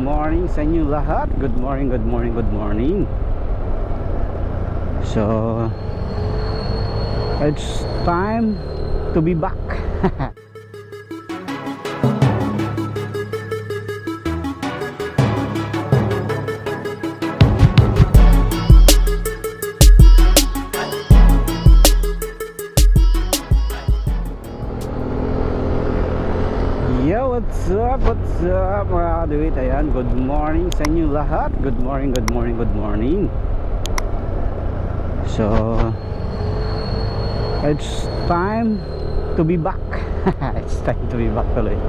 morning sa inyo lahat. Good morning, good morning, good morning. So it's time to be back. Yo, what's up mga kaduit. Ayan, good morning sa inyo lahat. Good morning, good morning, good morning. So it's time to be back. It's time to be back tuloy.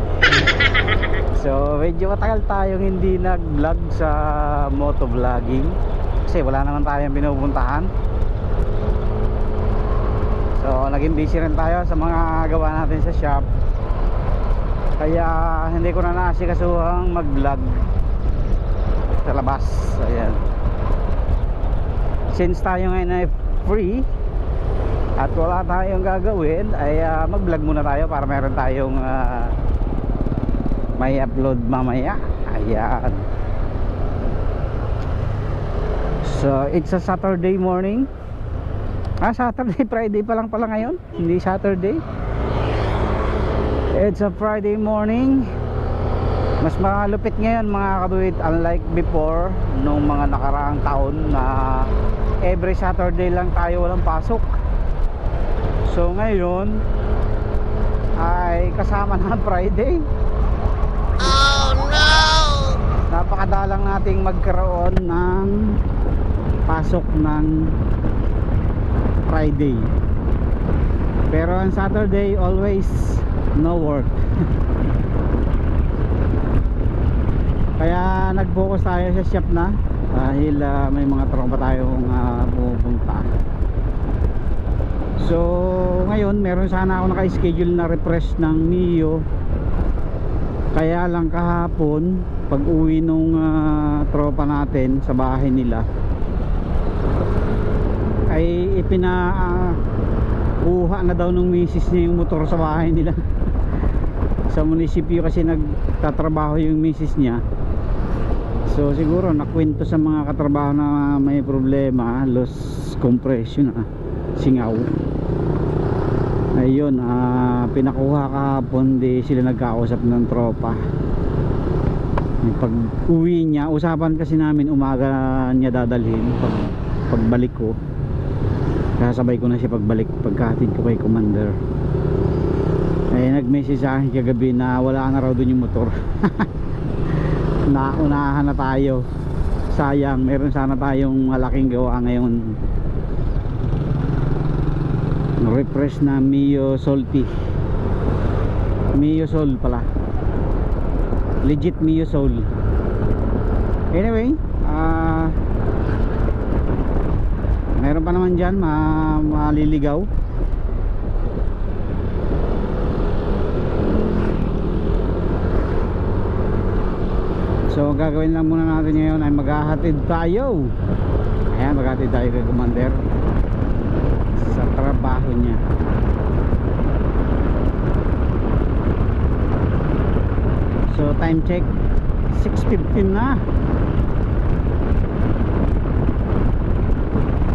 So medyo matagal tayong hindi nag-vlog sa motovlogging kasi wala naman tayong pinupuntahan. So naging busy rin tayo sa mga gawa natin sa shop, kaya hindi ko na naasikasuhang mag-vlog sa labas. Ayan, since tayo ngayon ay free at wala tayong gagawin, ay mag-vlog muna tayo para meron tayong may upload mamaya. Ayan, so it's a Saturday morning. Saturday, Friday pa lang pala ngayon, hindi Saturday. It's a Friday morning. Mas malupit ngayon mga kaduit, unlike before nung mga nakaraang taon na every Saturday lang tayo walang pasok. So ngayon ay kasama na Friday. Oh no! Napakadalang nating magkaroon ng pasok ng Friday. Pero on Saturday always no work. Kaya nag-focus tayo sa shop na dahil may mga tropa tayong pupunta. So ngayon meron sana ako naka-schedule na refresh ng Mio, kaya lang kahapon pag uwi nung tropa natin sa bahay nila ay kuha na daw nung misis niya yung motor sa bahay nila. Sa munisipyo kasi nagtatrabaho yung misis niya. So siguro nakwento sa mga katrabaho na may problema, loss compression, singaw. Ayun, pinakuha kahapon, di sila nagkausap ng tropa. Pag uwi niya, usapan kasi namin umaga niya dadalhin. Pagbalik ko, kasabay ko na siya pagbalik, pagkahatid ko kay Commander. Ay nag-message sa akin kagabi na wala na raw dun yung motor. Naunahan na tayo. Sayang, meron sana tayong malaking gawa ngayon. Refresh na Mio Salty, Mio Soul pala, legit Mio Soul. Anyway, meron pa naman dyan maliligaw. So gagawin lang muna natin ngayon ay maghahatid tayo. Ayan, maghahatid tayo kay Commander sa trabaho niya. So time check 6:15 na.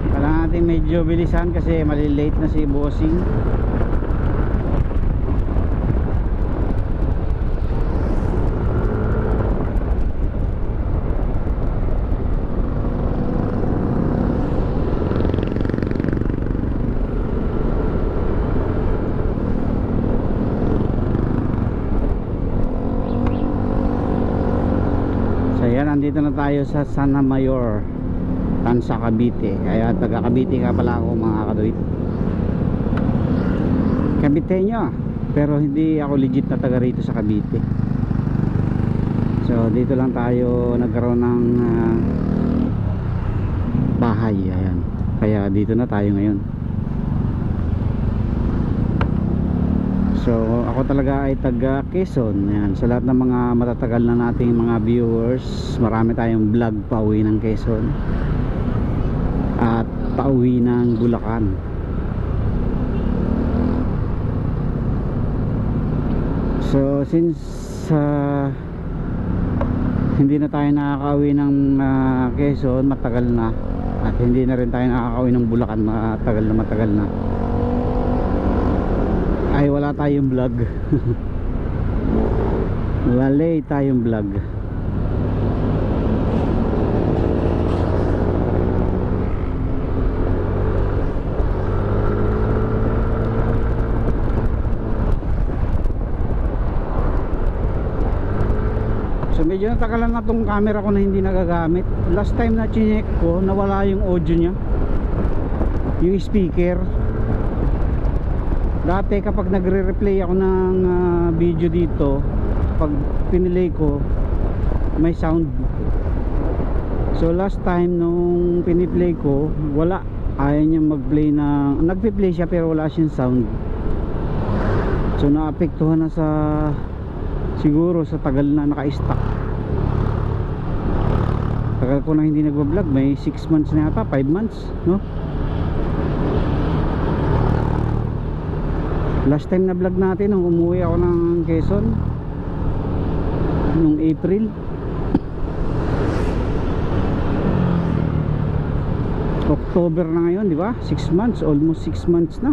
Kailangan natin medyo bilisan kasi malilate na si bossing. Nandito na tayo sa Sana Mayor, Tansa, Cavite. Kaya taga Cavite ka pala ako mga kaduit. Caviteño, pero hindi ako legit na taga rito sa Cavite. So dito lang tayo nagkaroon ng bahay. Ayan, kaya dito na tayo ngayon. So ako talaga ay taga Quezon. Ayan, sa lahat ng mga matatagal na nating mga viewers, marami tayong vlog pauwi ng Quezon at pauwi ng Bulacan. So since Hindi na tayo nakakauwi ng Quezon, matagal na. At hindi na rin tayo nakakauwi ng Bulacan, matagal na. Ay, wala tayong vlog. Wala tayong vlog. So medyo natagalan na tong camera ko na hindi nagagamit. Last time na chinek ko, nawala yung audio nya, yung speaker. Dati kapag nagre-replay ako ng video dito, pag pinilay ko, may sound. So last time nung piniplay ko, wala. Ayaw niya mag-play ng, nagpi-play siya pero wala siyang sound. So naapektuhan na sa, siguro sa tagal na naka-stuck. Tagal ko na hindi nagbablog, may 6 months na yata, 5 months, no? Last time na vlog natin nung umuwi ako ng Quezon nung April. October na ngayon, di ba? 6 months, almost 6 months na.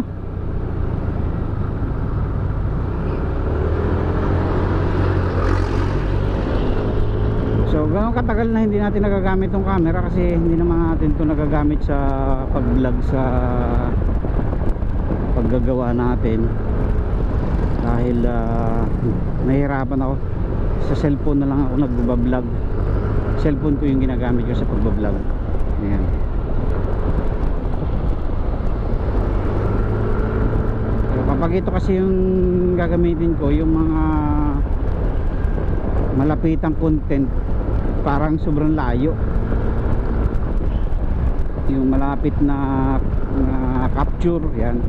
So gano'ng katagal na hindi natin nagagamit tong camera kasi hindi naman natin to nagagamit sa pag-vlog, sa paggagawa natin. Dahil nahihirapan ako. Sa cellphone na lang ako nagbablog. Cellphone ko yung ginagamit ko sa pagbablog. Ayan. So, kapag ito kasi yung gagamitin ko, yung mga malapitang content, parang sobrang layo. Yung malapit na capture, yan,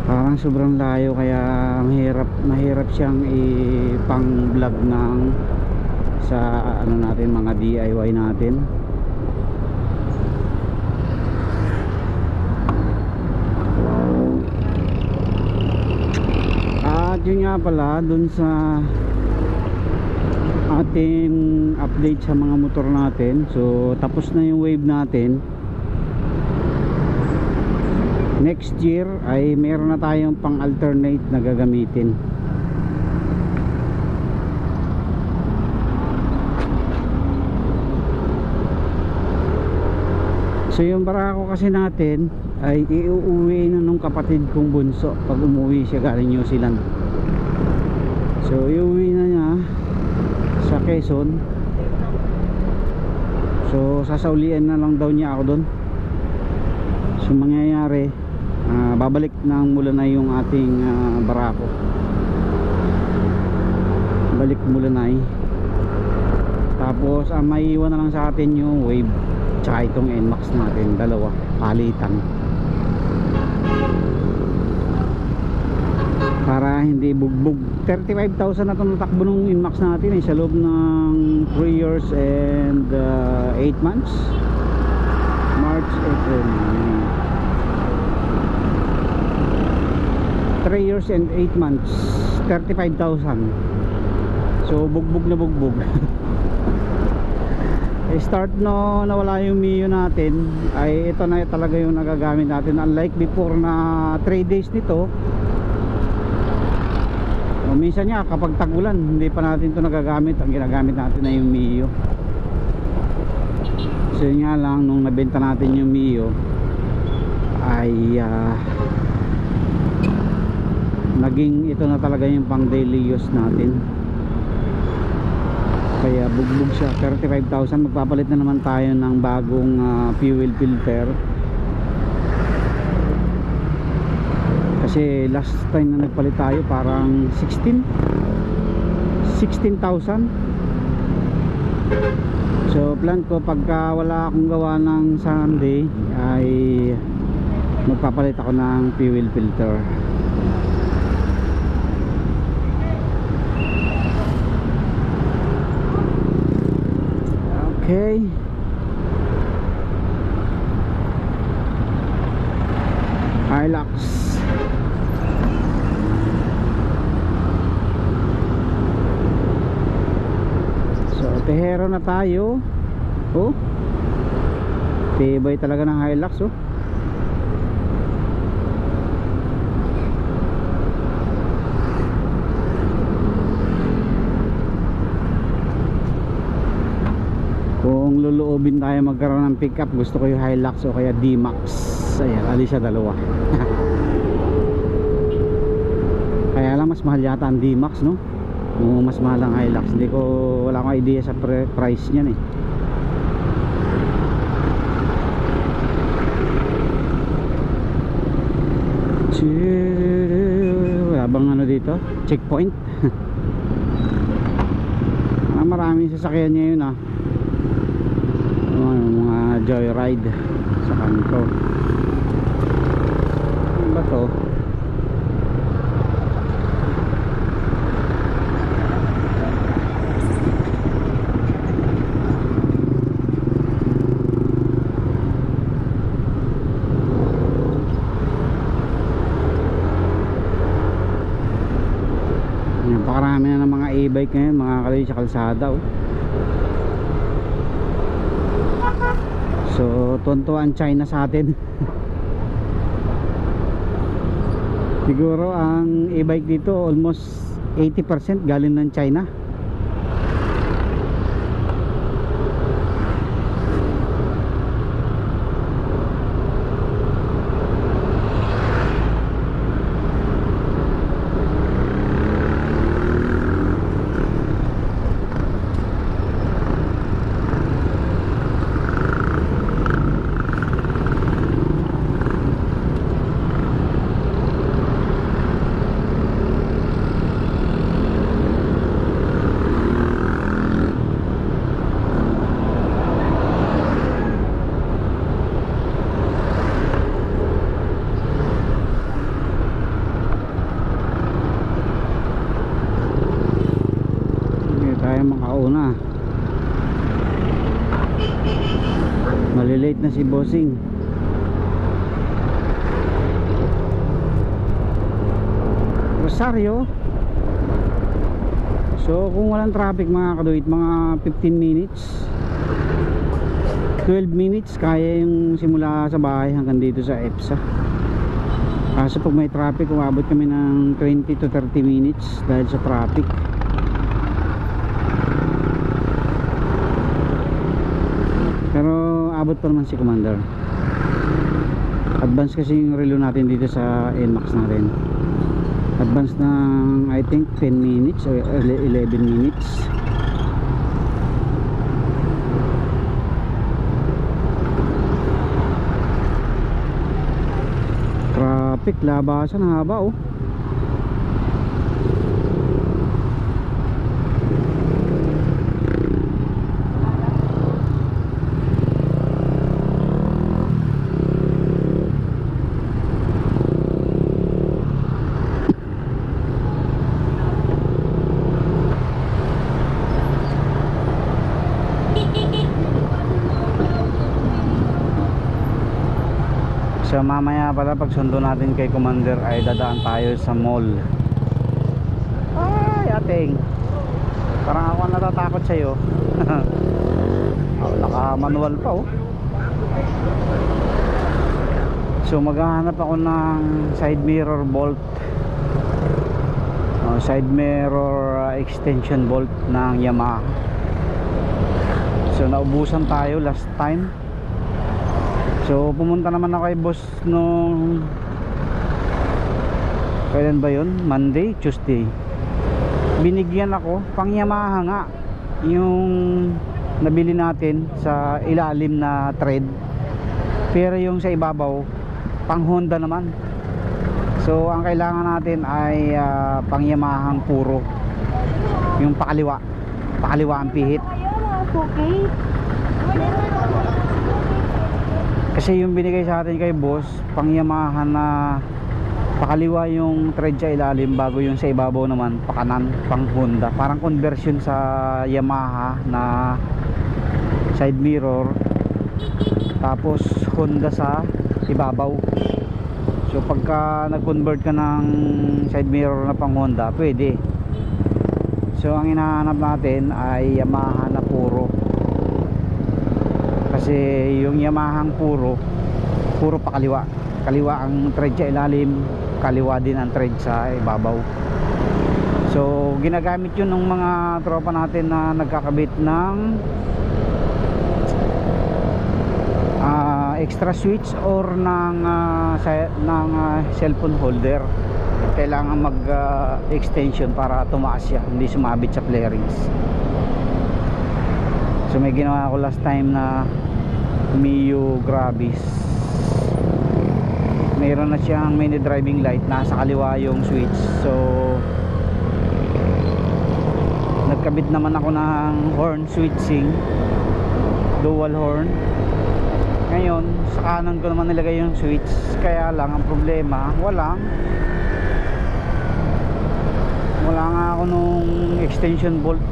parang sobrang layo, kaya mahirap siyang ipang vlog ng sa ano natin, mga DIY natin. At yun nga pala, dun sa ating update sa mga motor natin, so tapos na yung wave natin. Next year ay meron na tayong pang alternate na gagamitin. So yung barako kasi natin ay iuuwi na nung kapatid kong bunso pag umuwi siya galing New Zealand. So iuwi na niya sa Quezon. So sasaulian na lang daw niya ako doon. So mangyayari, babalik ng Mulanay yung ating barako. Balik Mulanay. Tapos may iwan na lang sa atin yung wave tsaka itong NMAX natin, dalawa palitan, para hindi bugbog. 35,000 na itong natakbo ng NMAX natin sa loob ng 3 years and 8 months. March, April, 3 years and 8 months, 35,000. So bugbog na bugbog. Start no nawala yung Mio natin, ay ito na talaga yung nagagamit natin. Unlike before na 3 days nito, minsan nga kapag tag-ulan hindi pa natin ito nagagamit. Ang ginagamit natin na yung Mio. So yun nga lang, nung nabenta natin yung Mio ay naging ito na talaga yung pang daily use natin. Kaya bugbog siya. 35,000. Magpapalit na naman tayo ng bagong fuel filter. Kasi last time na nagpalit tayo parang 16,000. So plan ko pagka wala akong gawa ng Sunday ay magpapalit ako ng fuel filter. Okay. Hilux. Pehero na tayo. Oh, tibay talaga ng Hilux oh. Kung luluobin tayo magkaroon ng pickup, gusto ko yung Hilux o kaya D-Max. Ayan, ali siya dalawa. Kaya lang mas mahal yata ang D-Max, no? O mas mahal ang Hilux. Hindi ko, wala akong idea sa price niyan eh. Wala bang ano dito? Checkpoint? Maraming sasakyan niya yun ah. Mga joyride sa kanto. Ano ba to? Napakarami na ng mga e-bike ngayon, mga kaloy sa kalsada oh. So tuwan-tuwa ang China sa atin. Siguro ang e-bike dito almost 80% galing ng China. Makauna, malilate na si bossing. Rosario. So kung walang traffic mga kaduit, mga 15 minutes 12 minutes kaya yung simula sa bahay hanggang dito sa EPSA. Kaso pag may traffic umabot kami ng 20 to 30 minutes dahil sa traffic. Pero abot pa naman si Commander. Advance kasi yung relo natin dito sa NMAX natin. Advance ng I think 10 minutes or 11 minutes. Traffic, labasan, haba oh. So mamaya pala pag sundo natin kay Commander ay dadaan tayo sa mall. Ay ating, parang ako natatakot sa'yo. Oh, naka manual pa oh. So maghahanap ako ng side mirror bolt, side mirror extension bolt ng Yamaha. So naubusan tayo last time. So pumunta naman ako kay boss nung kailan ba yun? Monday, Tuesday. Binigyan ako pang Yamaha nga yung nabili natin sa ilalim na thread, pero yung sa ibabaw pang Honda naman. So ang kailangan natin ay pang Yamahang puro, yung pakaliwa ang pihit. Kasi yung binigay sa atin kay boss pang Yamaha na pakaliwa yung thread sa ilalim, bago yung sa ibabaw naman pakanan, pang Honda. Parang conversion sa Yamaha na side mirror, tapos Honda sa ibabaw. So pagka nag-convert ka ng side mirror na pang Honda, pwede. So So ang hinahanap natin ay Yamaha na puro, kasi yung Yamahang puro pakaliwa, kaliwa ang tread sa ilalim, kaliwa din ang tread sa ibabaw. So ginagamit yun ng mga tropa natin na nagkakabit ng extra switch or ng cellphone holder. Kailangan mag extension para tumaas siya, hindi sumabit sa flarings. So may ginawa ako last time na Mio Gravis, mayroon na siyang mini driving light, nasa kaliwa yung switch. So nagkabit naman ako ng horn switching, dual horn. Ngayon sa kanan ko naman nilagay yung switch, kaya lang ang problema, wala nga ako nung extension bolt.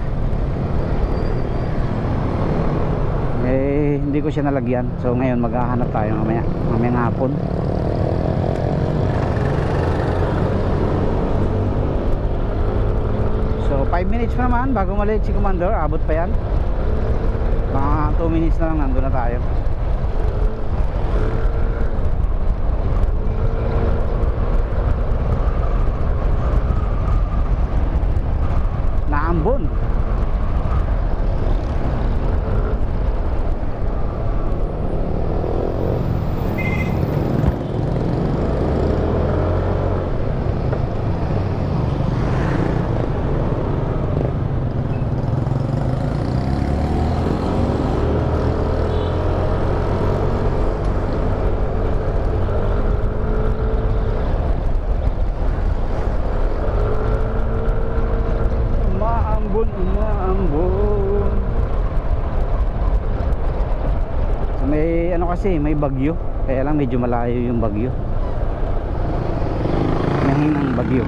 Hindi ko siya nalagyan. So ngayon maghahanap tayo mamayang hapon. So 5 minutes pa naman bago maliit si Commander. Abot pa yan, mga 2 minutes na lang nandun na tayo. Naambon. Kasi may bagyo, kaya lang medyo malayo yung bagyo, nanginang bagyo.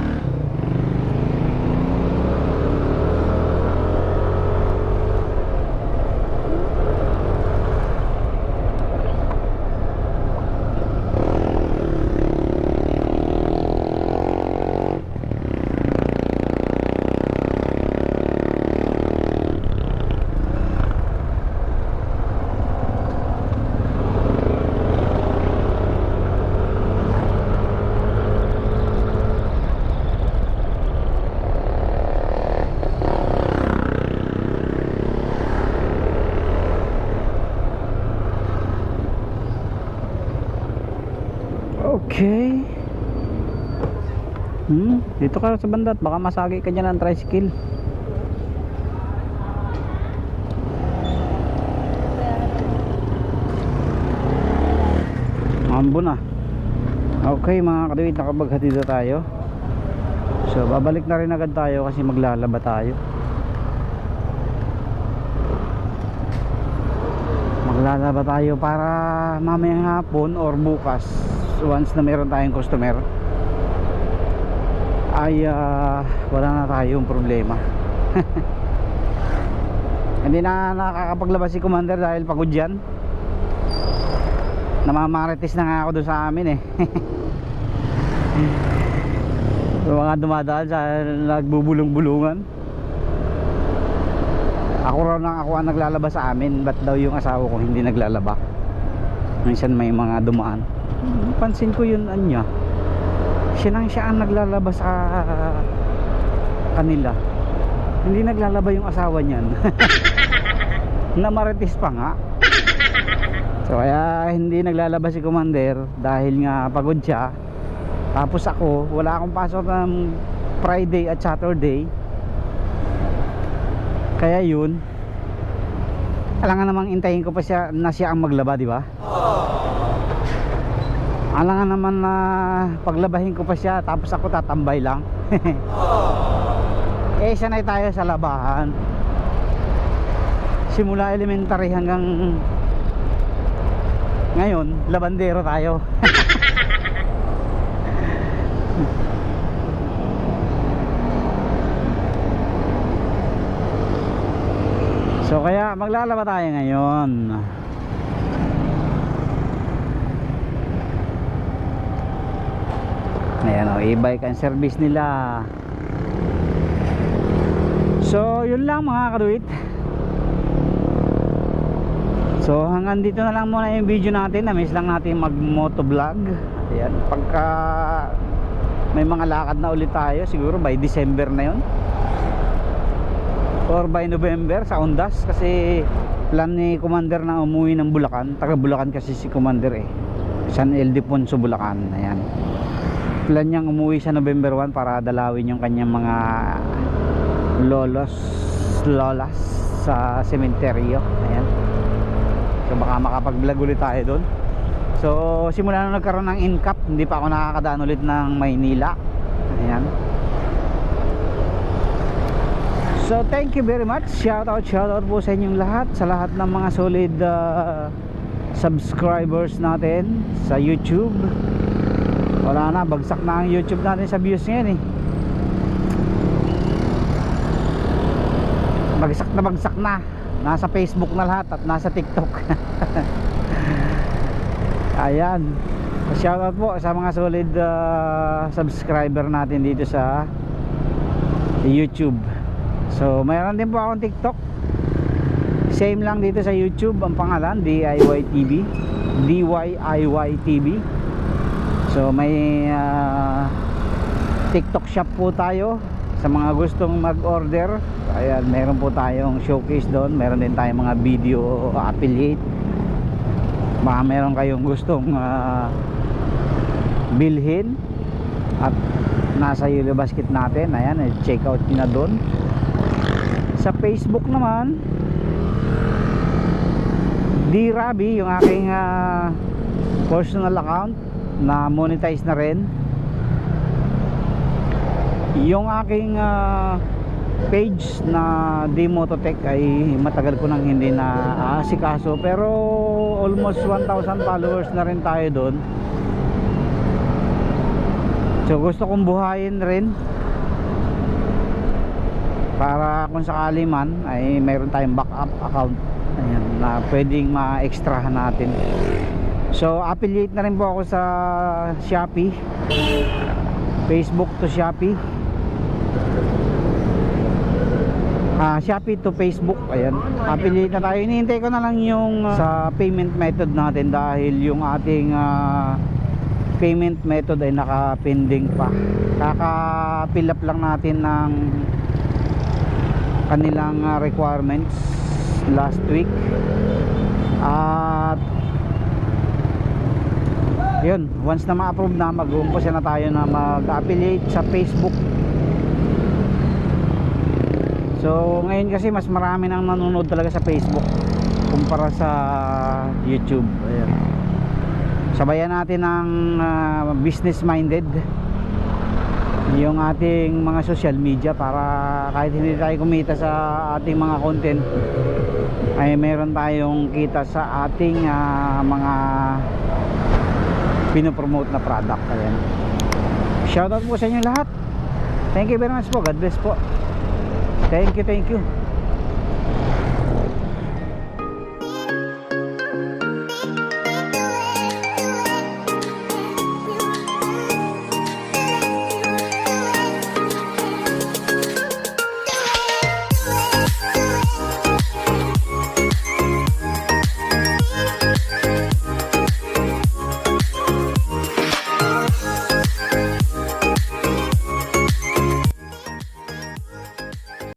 Okay. Dito ka sa bandat, baka masagi ka dyan ng tricycle. Mambo na. Okay mga kaduwid, nakabaghati na tayo. So babalik na rin agad tayo kasi maglalaba tayo. Maglalaba tayo para mamayang hapon or bukas, once na meron tayong customer, ay wala na tayong problema. Hindi na nakakapaglabas si Commander dahil pagod yan. Namamarites na nga ako doon sa amin eh. Mga dumadaan sa nagbubulong-bulungan. Ako ang naglalaba sa amin, ba't daw yung asawa ko hindi naglalaba? Minsan may mga dumaan. Pansin ko yun anya, siya ang naglalaba sa kanila, hindi naglalaba yung asawa niyan. Namaritis pa nga. So kaya hindi naglalaba si Commander dahil nga pagod siya. Tapos ako, wala akong pasok ng Friday at Saturday, kaya yun, alangan namang intayin ko pa siya na siya ang maglaba, di ba? Alangan naman na paglabahin ko pa siya tapos ako tatambay lang. Eh sanay tayo sa labahan, simula elementary hanggang ngayon, labandero tayo. So kaya maglalaba tayo ngayon. Ayan o, e-bike ang service nila. So yun lang mga kaduit. So hanggang dito na lang muna yung video natin. Na-miss lang natin mag motovlog. Ayan, pagka may mga lakad na ulit tayo, siguro by December na yun or by November sa Ondas, kasi plan ni Commander na umuwi ng Bulacan. Taga Bulacan kasi si Commander San Ildefonso, Bulacan. Ayan, plan niyang umuwi sa November 1 para dalawin yung kanyang mga lolas sa sementeryo. Ayan, so baka makapag-vlog ulit tayo doon. So simula nung nagkaroon ng incap, hindi pa ako nakakadaan ulit ng Maynila. Ayan. So thank you very much. Shout out po sa inyong lahat, sa lahat ng mga solid subscribers natin sa YouTube. Wala na, bagsak na ang YouTube natin sa views ngayon bagsak na. Nasa Facebook na lahat at nasa TikTok. Ayan, shout out po sa mga solid subscriber natin dito sa YouTube. So mayroon din po akong TikTok, same lang dito sa YouTube, ang pangalan DIY TV. So may TikTok shop po tayo sa mga gustong mag-order. Ayan, meron po tayong showcase doon. Meron din tayong mga video affiliate. Baka meron kayong gustong bilhin at nasa Yellow Basket natin. Ayan, check out nyo na doon. Sa Facebook naman, D-Rabi, yung aking personal account na monetize na rin. Yung aking page na D-Mototech ay matagal ko nang hindi na asikaso, pero almost 1,000 followers na rin tayo doon. So gusto kong buhayin rin para kung sakali man ay mayroon tayong backup account. Ayan, na pwedeng ma-extrahan natin. So affiliate na rin po ako sa Shopee, Facebook to Shopee, Shopee to Facebook. Ayan, affiliate na tayo. Hinihintay ko na lang yung sa payment method natin, dahil yung ating payment method ay naka-pending pa. Kaka-fill up lang natin ng kanilang requirements last week. At yun, once na ma-approve na, mag-uumpisa na tayo na mag-affiliate sa Facebook. So ngayon kasi mas marami nang nanonood talaga sa Facebook kumpara sa YouTube. Ayan, sabayan natin ng business minded yung ating mga social media, para kahit hindi tayo kumita sa ating mga content, ay meron tayong kita sa ating mga pinopromote na product. Ayan, shoutout po sa inyo lahat. Thank you very much po. God bless po. Thank you.